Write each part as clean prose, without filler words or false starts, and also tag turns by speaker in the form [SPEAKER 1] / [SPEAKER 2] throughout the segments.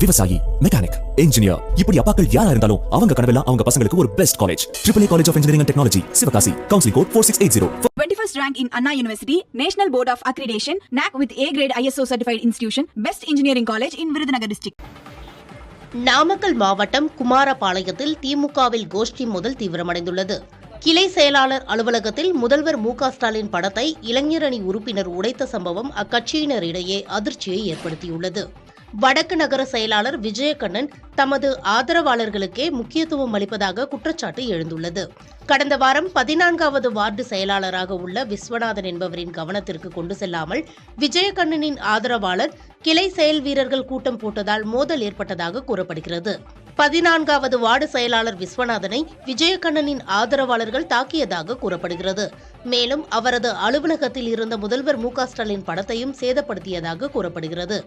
[SPEAKER 1] விவசாயி, mechanic, engineer, இப்படி அப்பாக்கள் யாரா இருந்தாலும் அவங்க கனவெல்லாம் அவங்க பசங்களுக்கு ஒரு best college. AAA College of Engineering and Technology, Sivakasi. Counseling code 4680.
[SPEAKER 2] 21st rank in Anna University, National Board of Accreditation, NAC with A grade ISO certified institution, Best Engineering College in Virudhunagar district.
[SPEAKER 3] Namakkal மாவட்டம் குமாரபாளையத்தில் திமுகவில் கோஷ்டி முதல் தீவிரமடைந்துள்ளது. கிளை செயலாளர் அலுவலகத்தில் முதல்வர் மு.க.ஸ்டாலின் படத்தை இளைஞரணி உறுப்பினர் உடைத்த சம்பவம் அக்கட்சியினரிடையே அதிர்ச்சியை ஏற்படுத்தியுள்ளது. வடக்கு நகர செயலாளர் விஜயகண்ணன் தமது ஆதரவாளர்களுக்கே முக்கியத்துவம் அளிப்பதாக குற்றச்சாட்டு எழுந்துள்ளது. கடந்த வாரம் 14வது வார்டு செயலாளராக உள்ள விஸ்வநாதன் என்பவரின் கவனத்திற்கு கொண்டு செல்லாமல் விஜயகண்ணனின் ஆதரவாளர் கிளை செயல் வீரர்கள் கூட்டம் போட்டதால் மோதல் ஏற்பட்டதாக கூறப்படுகிறது. 14வது வார்டு செயலாளர் விஸ்வநாதனை விஜயகண்ணனின் ஆதரவாளர்கள் தாக்கியதாக கூறப்படுகிறது. மேலும் அவரது அலுவலகத்தில் இருந்த முதல்வர் மு.க.ஸ்டாலின் படத்தையும் சேதப்படுத்தியதாக கூறப்படுகிறது.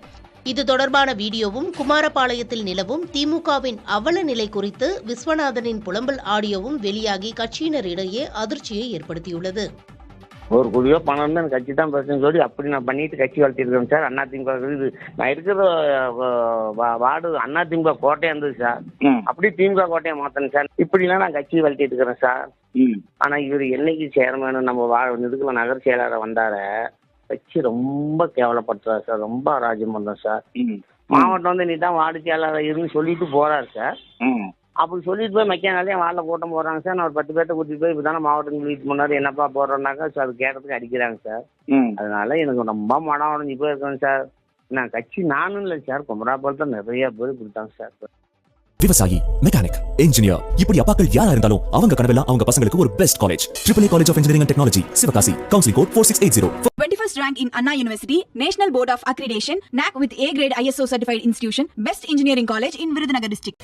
[SPEAKER 3] இது தொடர்பான வீடியோவும் குமாரபாளையத்தில் நிலவும் திமுகவின் அவல நிலை குறித்து விஸ்வநாதனின் புலம்பல் ஆடியோவும் வெளியாகி கட்சியினரிடையே அதிர்ச்சியை ஏற்படுத்தியுள்ளது.
[SPEAKER 4] ஒரு குடியோ பணம் தான் கட்சி தான் பிரச்சனை சொல்லி அப்படி நான் பண்ணிட்டு கட்சி வளர்த்திருக்கேன் சார். அதிமுக இது நான் இருக்கிற வார்டு அதிமுக கோட்டையா இருந்தது சார். அப்படி திமுக கோட்டையை மாத்தணும் சார். இப்படிலாம் நான் கட்சி வளர்த்திட்டு இருக்கிறேன் சார். ஆனா இவர் என்னைக்கு சேர்மேனு நம்ம இதுக்குள்ள நகர செயலாளர் வந்தார கட்சி ரொம்ப கேவலப்படுத்துறாரு சார். ரொம்ப அராஜ்யம் பண்றோம் சார். மாவட்டம் வந்து நீ தான் வார்டு செயலாளர் இருந்து சொல்லிட்டு போறாரு சார். அப்படி சொல்லிட்டு போய் மெக்கானாலே வாரில் கூட்டம் போடுறாங்க சார். நான் ஒரு 10 பேர்ட்ட கூட்டிட்டு போய் இப்பதானே மாவட்டம் சொல்லிட்டு முன்னாடி என்னப்பா போடுறோம்னாக்கா சார் அது கேட்டதுக்கு அடிக்கிறாங்க சார். அதனால எனக்கு ரொம்ப மனம் உடஞ்சி போயிருக்கேன் சார். நான் கட்சி நானும் இல்லை சார், குமராபாலத்தை நிறைய பேர் கொடுத்தாங்க சார்.
[SPEAKER 1] விவசாயி, மெக்கானிக், இன்ஜினியர், இப்படி அப்பாக்கள் யாரா இருந்தாலும் அவங்க கனவெல்லாம் அவங்க பசங்களுக்கு ஒரு best college. AAA College of Engineering and Technology, Sivakasi. Counseling code 4680.
[SPEAKER 2] 21st rank in Anna University, National Board of Accreditation, NAC with A grade ISO certified institution, Best Engineering College in Virudhunagar district.